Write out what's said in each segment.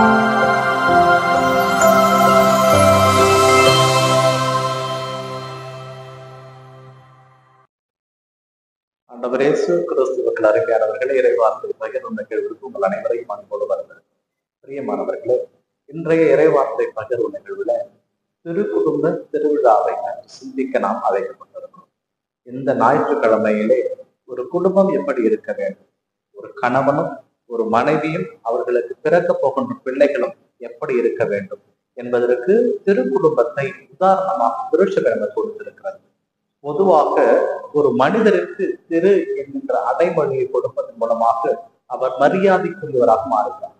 ஆண்டவர் இயேசு கிறிஸ்துவுக்கு அருமையானவர்களே, இறைவார்த்தை பகிர்ந்த நிகழ்வுக்கு உங்கள் அனைவரையும் அன்போடு வருகிறது. பிரியமானவர்களே, இன்றைய இறைவார்த்தை பகிர்வு நிகழ்வுல திருக்குடும்ப திருவிழாவை சிந்திக்க நாம் அழைக்கப்பட்டிருக்கிறோம். இந்த ஞாயிற்றுக்கிழமையிலே ஒரு குடும்பம் எப்படி இருக்க வேண்டும், ஒரு கணவனும் ஒரு மனைவியும் அவர்களுக்கு பிறக்க போகின்ற பிள்ளைகளும் எப்படி இருக்க வேண்டும் என்பதற்கு திருக்குடும்பத்தை உதாரணமாக திருச்சபை கொடுத்திருக்கிறது. பொதுவாக ஒரு மனிதருக்கு திரு என்கின்ற அடைமொழியை கொடுப்பதன் மூலமாக அவர் மரியாதைக்குரியவராக மாறுகிறார்.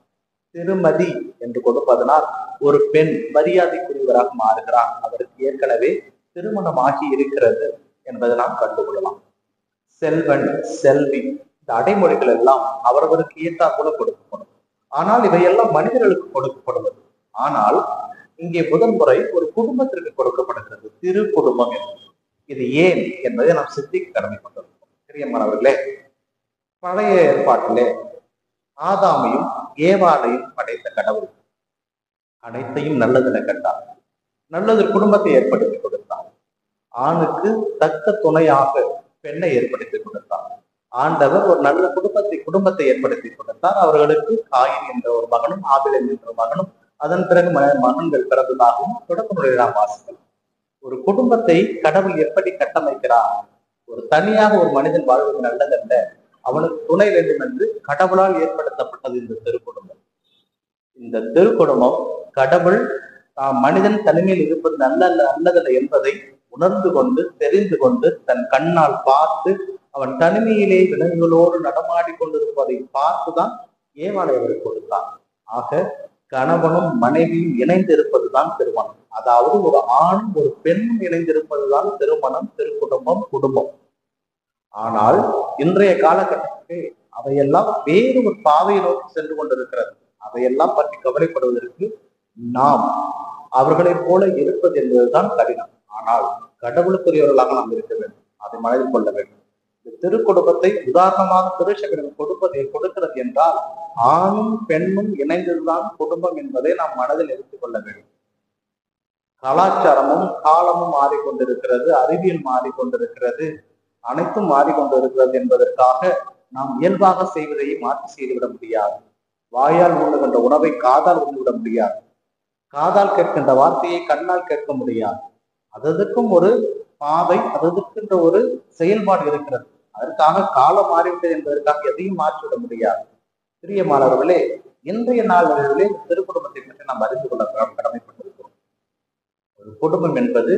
திருமதி என்று கொடுப்பதனால் ஒரு பெண் மரியாதைக்குரியவராக மாறுகிறார். அவருக்கு ஏற்கனவே திருமணம் ஆகி இருக்கிறது என்பதை நாம் கண்டுகொள்ளலாம். செல்வன், செல்வி, இந்த அடைமொழிகள் எல்லாம் அவரவருக்கு ஏற்றார் போல கொடுக்கப்படும். ஆனால் இவையெல்லாம் மனிதர்களுக்கு கொடுக்கப்படுவது. ஆனால் இங்கே முதன்முறை ஒரு குடும்பத்திற்கு கொடுக்கப்படுகிறது திரு குடும்பம் என்று. இது ஏன் என்பதை நாம் சிந்திக்க கடமைப்பட்டிருக்கிறோம். பிரியமானவர்களே, பழைய ஏற்பாட்டிலே ஆதாமையும் ஏவாளையும் படைத்த கடவுள் அனைத்தையும் நல்லதுல கண்டார். நல்லது குடும்பத்தை ஏற்படுத்தி கொடுத்தார். ஆணுக்கு தக்க துணையாக பெண்ணை ஏற்படுத்தி கொடுத்தார். ஆண்டவர் ஒரு நல்ல குடும்பத்தை ஏற்படுத்தி கொடுத்தார். அவர்களுக்கு காயின் என்ற ஒரு மகனும் ஆபில் என்ற மகனும் அதன் பிறகு மகன்கள் பிறந்ததாகவும் தொடக்கமுடைய நாம் வாசிக்கலாம். ஒரு குடும்பத்தை கடவுள் எப்படி கட்டமைக்கிறார்? ஒரு தனியாக ஒரு மனிதன் வாழ்வது நல்லதல்ல, அவனுக்கு துணை வேண்டும் என்று கடவுளால் ஏற்படுத்தப்பட்டது இந்த திருக்குடும்பம். இந்த திருக்குடும்பம் கடவுள் மனிதன் தனிமையில் இருப்பது நல்லதல்ல என்பதை உணர்ந்து கொண்டு தெரிந்து கொண்டு தன் கண்ணால் பார்த்து அவன் தனிமையிலே விலங்குகளோடு நடமாடி கொண்டிருப்பதை பார்த்துதான் ஏவாளை அவர் கொடுத்தார். ஆக கணவனும் மனைவியும் இணைந்து இருப்பதுதான் திருமணம். அதாவது ஒரு ஆணும் ஒரு பெண்ணும் இணைந்திருப்பதுதான் திருமணம், திருக்குடும்பம், குடும்பம். ஆனால் இன்றைய காலகட்டத்துக்கு அவையெல்லாம் வேறு ஒரு பாதையை நோக்கி சென்று கொண்டிருக்கிறது. அதையெல்லாம் பற்றி கவலைப்படுவதற்கு நாம் அவர்களைப் போல இருப்பது என்பதுதான் கடினம். ஆனால் கடவுளுக்குரியவர்களாக நாம் இருக்க வேண்டும், அதை மனதில் கொள்ள வேண்டும். இந்த திருக்குடும்பத்தை உதாரணமாக திருச்சபையிடம் கொடுக்கிறது என்றால் ஆணும் பெண்ணும் இணைந்ததுதான் குடும்பம் என்பதை நாம் மனதில் எடுத்துக் கொள்ள வேண்டும். கலாச்சாரமும் காலமும் மாறிக்கொண்டிருக்கிறது, அறிவியல் மாறிக்கொண்டிருக்கிறது, அனைத்தும் மாறிக்கொண்டிருக்கிறது என்பதற்காக நாம் இயல்பாக செய்வதையே மாற்றி செய்துவிட முடியாது. வாயால் உண்ணுகின்ற உணவை காதால் உண்ணுவிட முடியாது. காதால் கேட்கின்ற வார்த்தையை கண்ணால் கேட்க முடியாது. அதற்கும் ஒரு பாதை, அதற்கின்ற ஒரு செயல்பாடு இருக்கிறது. அதற்காக காலம் மாறிவிட்டது என்பதற்காக எதையும் மாற்றிவிட முடியாது. பிரியமானவர்களே, இன்றைய நாள்களிலே திருக்குடும்பத்தை பற்றி நாம் அறிந்து கொள்ள கடமைப்பட்டிருக்கிறோம். ஒரு குடும்பம் என்பது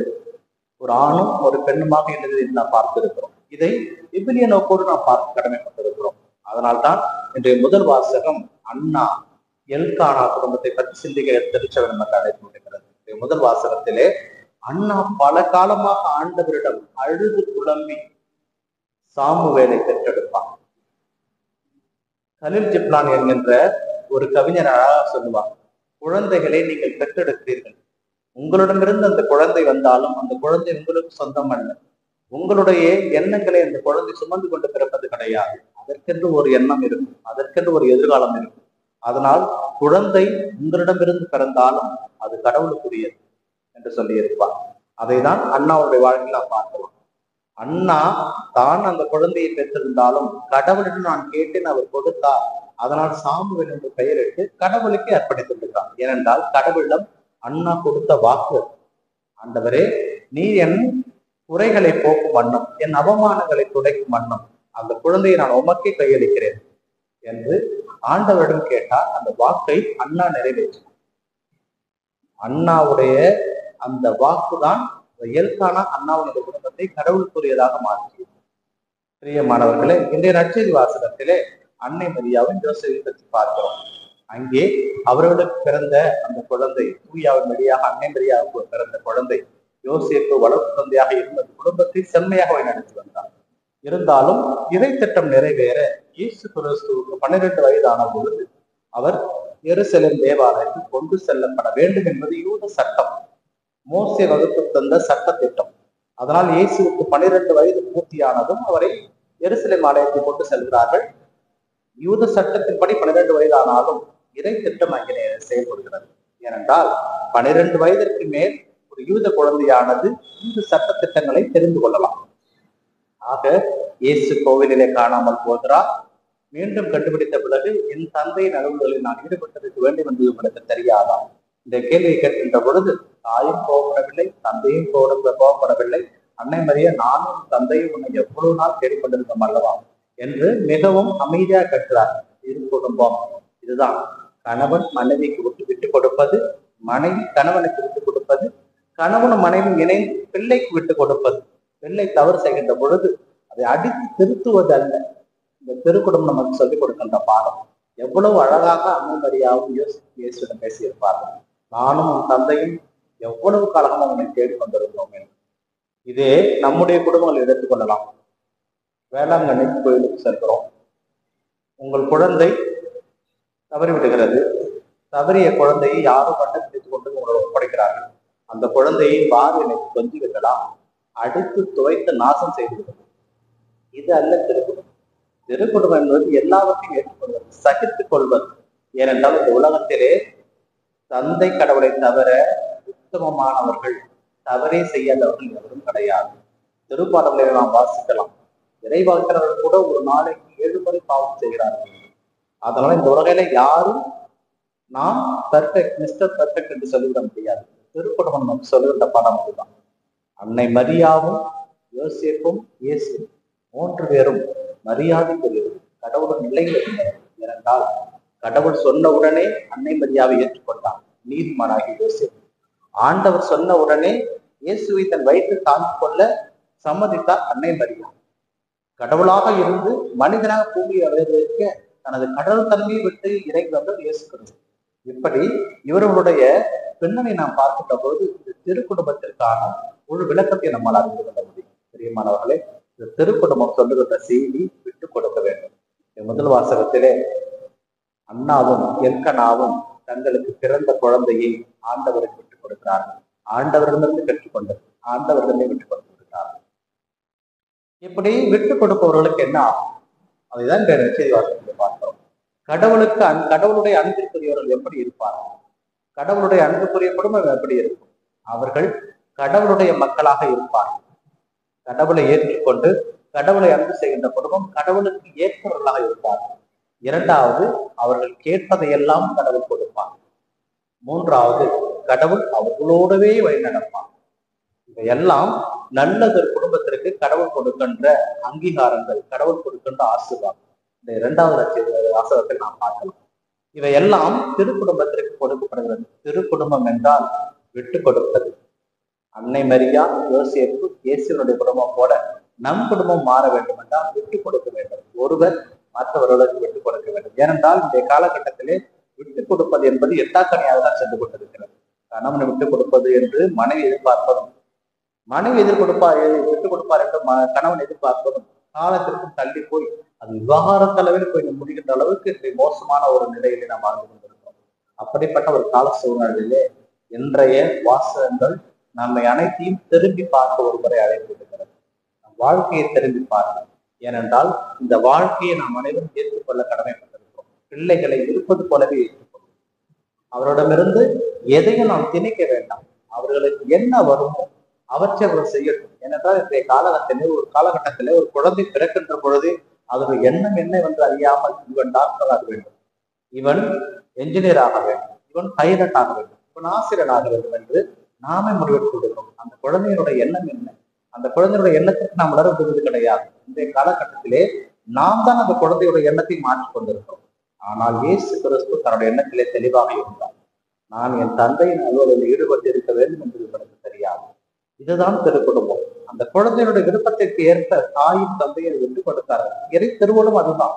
ஒரு ஆணும் ஒரு பெண்ணுமாக இருந்தது என்று நாம் பார்த்திருக்கிறோம். இதை விபிலிய நோக்கோடு நாம் பார்க்க கடமைப்பட்டிருக்கிறோம். அதனால்தான் இன்றைய முதல் வாசகம் அண்ணா எல்கானா குடும்பத்தை பற்றி சிந்திக்க திருச்சபை நமக்கு அழைப்பு விடுகிறது. முதல் வாசகத்திலே அண்ணா பல காலமாக ஆண்டவரிடம் அழுது புலம்பி சாமுவேலை பெற்றெடுப்பான். கலில் ஜிப்லான் என்கின்ற ஒரு கவிஞர் அழகா சொல்லுவார், குழந்தைகளை நீங்கள் பெற்றெடுக்கிறீர்கள், உங்களிடமிருந்து அந்த குழந்தை வந்தாலும் அந்த குழந்தை உங்களுக்கு சொந்தம் அல்ல. உங்களுடைய எண்ணங்களை அந்த குழந்தை சுமந்து கொண்டு பிறப்பது கிடையாது. அதற்கென்று ஒரு எண்ணம் இருக்கும், அதற்கென்று ஒரு எதிர்காலம் இருக்கும். அதனால் குழந்தை உங்களிடமிருந்து பிறந்தாலும் அது கடவுளுக்குரியது என்று சொல்லி இருப்பார். அதைதான் அண்ணாவுடைய வாழ்க்கையில் நாம் பார்க்கலாம். அண்ணா தான் அந்த குழந்தையை பெற்றிருந்தாலும் கடவுளிடம் நான் கேட்டேன், அவர் கொடுத்தார், அதனால் சாமுவேல் என்று பெயரிட்டு கடவுளுக்கு அர்ப்பணித்திருக்கிறார். ஏனென்றால் கடவுளிடம் அண்ணா கொடுத்த வாக்கு, ஆண்டவரே நீ என் குறைகளை போக்கும் வண்ணம், என் அவமானங்களை துடைக்கும் வண்ணம் அந்த குழந்தையை நான் உமக்கே கையளிக்கிறேன் என்று ஆண்டவரிடம் கேட்டார். அந்த வாக்கை அண்ணா நிறைவேற்றினார். அண்ணாவுடைய அந்த வாக்குதான் எல்கானா அண்ணாவுடைய குடும்பத்தை கடவுளுக்குரியதாக மாற்றியது. பிரியமானவர்களே, இன்றைய நற்செய்தி வாசகத்திலே அன்னை மரியாவின் யோசேப்பை பற்றி பார்க்கிறோம். அங்கே அவர்களுக்கு பிறந்த அந்த குழந்தை, தூயாவின் வழியாக அன்னை மரியாவுக்கு பிறந்த குழந்தை யோசேப்பு வளர்ப்பு தந்தையாக இருந்த குடும்பத்தை செம்மையாக நடத்தி வந்தார். இருந்தாலும் இறை திட்டம் நிறைவேற இயேசு கிறிஸ்துவுக்கு 12 வயதான பொழுது அவர் எருசலேம் தேவாலயத்தில் கொண்டு செல்லப்பட வேண்டும் என்பது யூத சட்டம், மோசே வகுத்து தந்த சட்ட திட்டம். அதனால் இயேசுவுக்கு 12 வயது பூர்த்தியானதும் அவரை எருசலேம் ஆலயத்தை கொண்டு செல்கிறார்கள். யூத சட்டத்தின்படி 12 வயதானாலும் இறை திட்டம் அங்கே செயல்படுகிறது. ஏனென்றால் 12 வயதிற்கு மேல் ஒரு யூத குழந்தையானது இந்த சட்ட திட்டங்களை தெரிந்து கொள்ளலாம். ஆக இயேசு கோவிலிலே காணாமல் போகிறார். மீண்டும் கண்டுபிடித்த பிறகு என் தந்தையின் அலுவல்களில் நான் ஈடுபட்டிருக்க வேண்டும் என்று உங்களுக்கு தெரியாதா? இந்த கேள்வியை கேட்கின்ற பொழுது தாயும் கோபப்படவில்லை, தந்தையும் கோபப்படவில்லை. அன்னை மரியா, நானும் தந்தையும் உன்னை எவ்வளவு நாள் தேடிக்கொண்டிருந்தோம் அல்லவா என்று மிகவும் அமைதியாக கேட்கிறார். இரு குடும்பம் இதுதான். கணவன் மனைவிக்கு விட்டுக் கொடுப்பது, மனைவி கணவனுக்கு விட்டுக் கொடுப்பது, கணவனும் மனைவி இணைந்து பிள்ளைக்கு விட்டுக் கொடுப்பது. பிள்ளை தவறு செய்கின்ற பொழுது அதை அடித்து திருத்துவது அல்ல. இந்த திருக்குடும்பம் நமக்கு சொல்லிக் கொடுக்கின்ற பாடம். எவ்வளவு அழகாக அன்னை மரியாவும் இயேசுவிடம் பேசியிருப்பார்கள். நானும் உன் தந்தையும் எவ்வளவு காலமாக உன்னை தேடிக்கொண்டிருந்தோம் என்று. இதே நம்முடைய குடும்பங்கள் எடுத்துக்கொள்ளலாம். வேளாங்கண்ணி கோயிலுக்கு செல்கிறோம். உங்கள் குழந்தை தவறிவிடுகிறது. தவறிய குழந்தையை யாரும் கண்டுபிடித்துக் கொண்டு உங்களை ஒப்படைக்கிறார்கள். அந்த குழந்தையை பாதையினை கொஞ்சுவீர்களா? அடித்து துவைத்து நாசம் செய்துவிடுவது. இது அல்ல திருக்குடும்பம். திருக்குடும்பம் என்பது எல்லாவற்றையும் ஏற்றுக்கொள்வது, சகித்துக் கொள்வது. ஏனென்றால் இந்த உலகத்திலே தந்தை கடவுளை தவிர உத்தமமானவர்கள், தவறே செய்யாதவர்கள் எவரும் கிடையாது. திருப்பாடலை நாம் வாசிக்கலாம். இறைவாக்கினர்கள் கூட ஒரு நாளைக்கு 7 முறை பாவம் செய்கிறார்கள். அதனால இந்த உலகையில யாரும் நாம் பெர்ஃபெக்ட், மிஸ்டர் பெர்ஃபெக்ட் என்று சொல்லிவிட முடியாது. திருக்குடும்பம் நமக்கு சொல்லுகின்ற பாடம் அதுதான். அன்னை மரியாவும் யோசேப்பும் இயேசு 3 பேரும் மரியாதைக்குரியவர், கடவுளின் நிலையில் இருந்தவர். ஏனென்றால் கடவுள் சொன்ன உடனே அன்னை மரியாவை ஏற்றுக்கொண்டார். நீதிமானாகி யோசேப்பு ஆண்டவர் சொன்ன உடனே இயேசுவை தன் வயிற்றில் தாங்கிக் கொள்ள சம்மதித்தார் அன்னை மரியா. கடவுளாக இருந்து மனிதனாக பூமியை அடைவதற்க தனது கடவுள் தன்மையை விட்டு இறங்கி வந்தவர் இயேசு கிறிஸ்து. இப்படி இவர்களுடைய பின்னணி நாம் பார்க்கின்ற போது இந்த திருக்குடும்பத்திற்கான ஒரு விளக்கத்தை நம்மால் அறிந்து கொள்ள முடியும். பிரியமானவர்களே, இந்த திருக்குடும்பம் சொல்லுகின்ற செய்தி விட்டுக் கொடுக்க வேண்டும். முதல் வாசகத்திலே அண்ணாவும் எல்கனாவும் தங்களுக்கு பிறந்த குழந்தையை ஆண்டவருக்கு விட்டுக் கொடுக்கிறார்கள். ஆண்டவரிடமிருந்து பெற்றுக்கொண்டு ஆண்டவரிடமே விட்டுக் கொடுத்திருக்கிறார்கள். இப்படி விட்டுக் கொடுப்பவர்களுக்கு என்ன ஆகும்? அதைதான் செய்தி வாசகத்தில் பார்க்கிறோம். கடவுளுடைய அன்பிற்குரியவர்கள் எப்படி இருப்பார்கள்? கடவுளுடைய அன்புக்குரிய குடும்பம் எப்படி இருக்கும்? அவர்கள் கடவுளுடைய மக்களாக இருப்பார்கள். கடவுளை ஏற்றுக்கொண்டு கடவுளை அன்பு செய்கின்ற குடும்பம் கடவுளுக்கு ஏற்றவர்களாக இருப்பார்கள். இரண்டாவது, அவர்கள் கேட்பதையெல்லாம் கடவுள் கொடுப்பார். மூன்றாவது, கடவுள் அவர்களோடவே வழி நடப்பார். இவையெல்லாம் நல்லது குடும்பத்திற்கு கடவுள் கொடுக்கின்ற அங்கீகாரங்கள், கடவுள் கொடுக்கின்ற ஆசீர்வாதம். இந்த 2வது வாசகத்தில் நாம் பார்க்கலாம். இவையெல்லாம் திருக்குடும்பத்திற்கு கொடுக்கப்படுகிறது. திருக்குடும்பம் என்றால் விட்டு கொடுப்பது. அன்னை மரியா, யோசேப்பு, இயேசுவனுடைய குடும்பம் போல நம் குடும்பம் மாற வேண்டும் என்றால் விட்டு கொடுக்க வேண்டும். ஒருவர் மற்றவர்களுக்கு விட்டுக் கொடுக்க வேண்டும். ஏனென்றால் இன்றைய காலகட்டத்திலே விட்டுக் கொடுப்பது என்பது எட்டாக்கணியாக தான் சென்று கொண்டிருக்கிறது. கணவனை விட்டுக் கொடுப்பது என்று மனைவி எதிர்பார்ப்பதும், மனைவி விட்டுக் கொடுப்பார் என்று கணவன் எதிர்பார்ப்பதும் காலத்திற்கும் தள்ளி போய் அது விவகாரத்தளவில் போய் முடிகின்ற அளவுக்கு இன்றைய மோசமான ஒரு நிலையிலே நாம் வாழ்ந்து கொண்டிருக்கிறோம். அப்படிப்பட்ட ஒரு கால சூழ்நிலையிலே இன்றைய வாசகங்கள் நம்மை அனைத்தையும் திரும்பி பார்க்க ஒரு முறை அழைத்திருக்கிறது. நம் வாழ்க்கையை திரும்பி பார்க்க. ஏனென்றால் இந்த வாழ்க்கையை நாம் அனைவரும் ஏற்றுக்கொள்ள கடமைப்பட்டிருக்கிறோம். பிள்ளைகளை இருப்பது போலவே ஏற்றுக்கொள்ளும். அவரிடமிருந்து எதையும் நாம் திணிக்க வேண்டாம். அவர்களுக்கு என்ன வருமோ அவற்றை அவர்கள் செய்யட்டும். ஏனென்றால் இன்றைய ஒரு காலகட்டத்திலே ஒரு குழந்தை பிறக்கின்ற பொழுது அதனுடைய எண்ணம் என்ன என்று அறியாமல் இவன் டாக்டர் ஆக வேண்டும், இவன் என்ஜினியர் ஆக வேண்டும், இவன் பைலட் ஆக வேண்டும், இவன் ஆசிரியர் ஆக வேண்டும் என்று நாமே முடிவெடுத்து கொடுக்கிறோம். அந்த குழந்தையினுடைய எண்ணம் என்ன? அந்த குழந்தையுடைய எண்ணத்துக்கு நாம் வளர விடுவது கிடையாது. இன்றைய காலகட்டத்திலே நாம் தான் அந்த குழந்தையுடைய எண்ணத்தை மாற்றிக் கொண்டிருக்கிறோம். ஆனால் இயேசு கிறிஸ்து தன்னுடைய எண்ணத்திலே தெளிவாக இருந்தார். நான் என் தந்தையின் அலுவலில் ஈடுபட்டு இருக்க வேண்டும் என்று எனக்கு தெரியாது. இதுதான் திருக்குடும்பம். அந்த குழந்தையினுடைய விருப்பத்திற்கு ஏற்ப தாயும் தந்தையை விட்டுக் கொடுத்தார்கள். இறை திருவள்ளும் அதுதான்.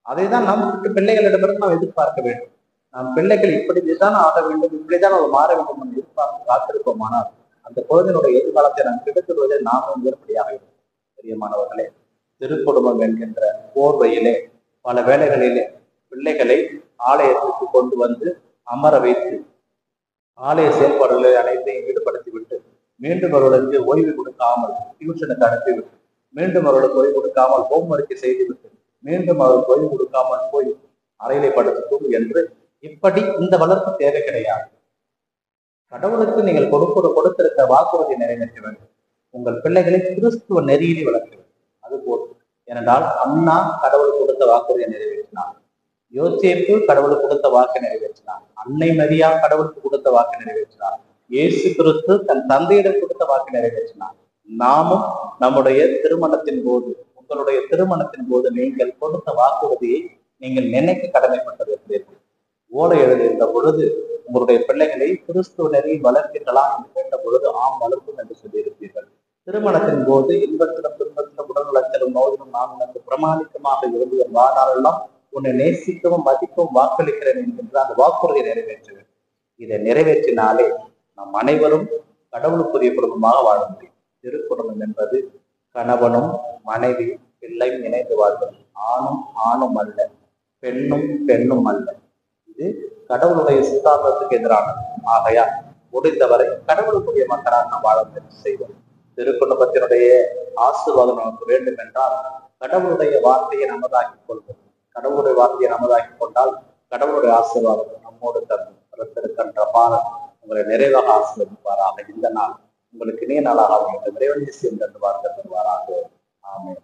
அதை தான் நாம் பிள்ளைகளிடமிருந்து நாம் எதிர்பார்க்க வேண்டும். நாம் பிள்ளைகள் இப்படிதான் ஆக வேண்டும், இப்படிதான் அவர் மாற வேண்டும் என்று எதிர்பார்த்து காத்திருப்போமானால் அந்த குழந்தையினுடைய எதிர்காலத்தை நாம் கிடைத்துவதை நாமும் ஏற்படியாக இருக்கும். பிரியமானவர்களே, திருக்குடும்பம் என்கின்ற போர்வையிலே பல வேளைகளிலே பிள்ளைகளை ஆலயத்திற்கு கொண்டு வந்து அமர வைத்து ஆலய செயல்பாடுகளை அனைத்தையும் ஈடுபடுத்திவிட்டு மீண்டும் அவர்களுக்கு ஓய்வு கொடுக்காமல் டியூஷனுக்கு அனுப்பிவிட்டு மீண்டும் அவர்களுக்கு ஓய்வு கொடுக்காமல் ஹோம்ஒர்க்கை செய்துவிட்டு மீண்டும் அவர்களுக்கு ஓய்வு கொடுக்காமல் போய் அறையிலே படுத்து என்று இப்படி இந்த வளர்ப்பு தேவை கிடையாது. கடவுளுக்கு நீங்கள் கொடுத்திருக்க வாக்குறுதி நிறைவேற்ற வேண்டும். உங்கள் பிள்ளைகளை கிறிஸ்துவ நெறியிலே வளர்க்க வேண்டும். அது போதும். ஏனென்றால் அண்ணா கடவுள் கொடுத்த வாக்குறுதியை நிறைவேற்றினார். யோசேப்பு கடவுளுக்கு கொடுத்த வாக்கை நிறைவேற்றினார். அன்னை மரியா கடவுளுக்கு கொடுத்த வாக்கை நிறைவேற்றினார். இயேசு கிறிஸ்து தன் தந்தையிடம் கொடுத்த வாக்கை நிறைவேற்றினார். நாமும் நம்முடைய திருமணத்தின் போது, உங்களுடைய திருமணத்தின் போது நீங்கள் கொடுத்த வாக்குறுதியை நீங்கள் நினைக்க கடமைப்பட்டிருக்கிறீர்கள். ஓலை எழுதியிருந்த பொழுது உங்களுடைய பிள்ளைகளை கிறிஸ்துவ நெறியில் வளர்த்தீர்களா என்று கேட்ட பொழுது ஆம் வளர்க்கும் என்று சொல்லியிருப்பீர்கள். திருமணத்தின் போது இன்பத்திலும் துன்பத்திலும் உடல்நலத்திலும் நோயிலும் நான் உனக்கு பிரமாணிக்கமாக இருந்து என் வாழ்நாளெல்லாம் உன்னை நேசிக்கவும் மதிக்கவும் வாக்களிக்கிறேன் என்கின்ற அந்த வாக்குறுதியை நிறைவேற்றுவேன். இதை நிறைவேற்றினாலே நம் அனைவரும் கடவுளுக்குரிய குடும்பமாக வாழ முடியும். திருக்குடும்பம் என்பது கணவனும் மனைவி பிள்ளையும் இணைந்து வாழ்வது. ஆணும் ஆணும் அல்ல, பெண்ணும் பெண்ணும் அல்ல. இது கடவுளுடைய சித்தாந்தத்துக்கு எதிரானது. ஆகையால் முடிந்தவரை கடவுளுக்குரிய மக்களாக நாம் வாழ முயற்சி செய்வோம். திருக்குடும்பத்தினுடைய ஆசீர்வாதம் நமக்கு வேண்டும் என்றால் கடவுளுடைய வார்த்தையை நமதாக்கிக் கொள்வோம். கடவுளுடைய வார்த்தையை நமதாக்கிக் கொண்டால் கடவுளுடைய ஆசீர்வாதம் நம்மோடு தரும். திருக்கின்ற பாலன் உங்களை நிறைவாக ஆசீர்வதிப்பாராக. இந்த நாள் உங்களுக்கு இணைய நாளாக இறைவன் என்று வார்த்தை தருவாராக. ஆமென்.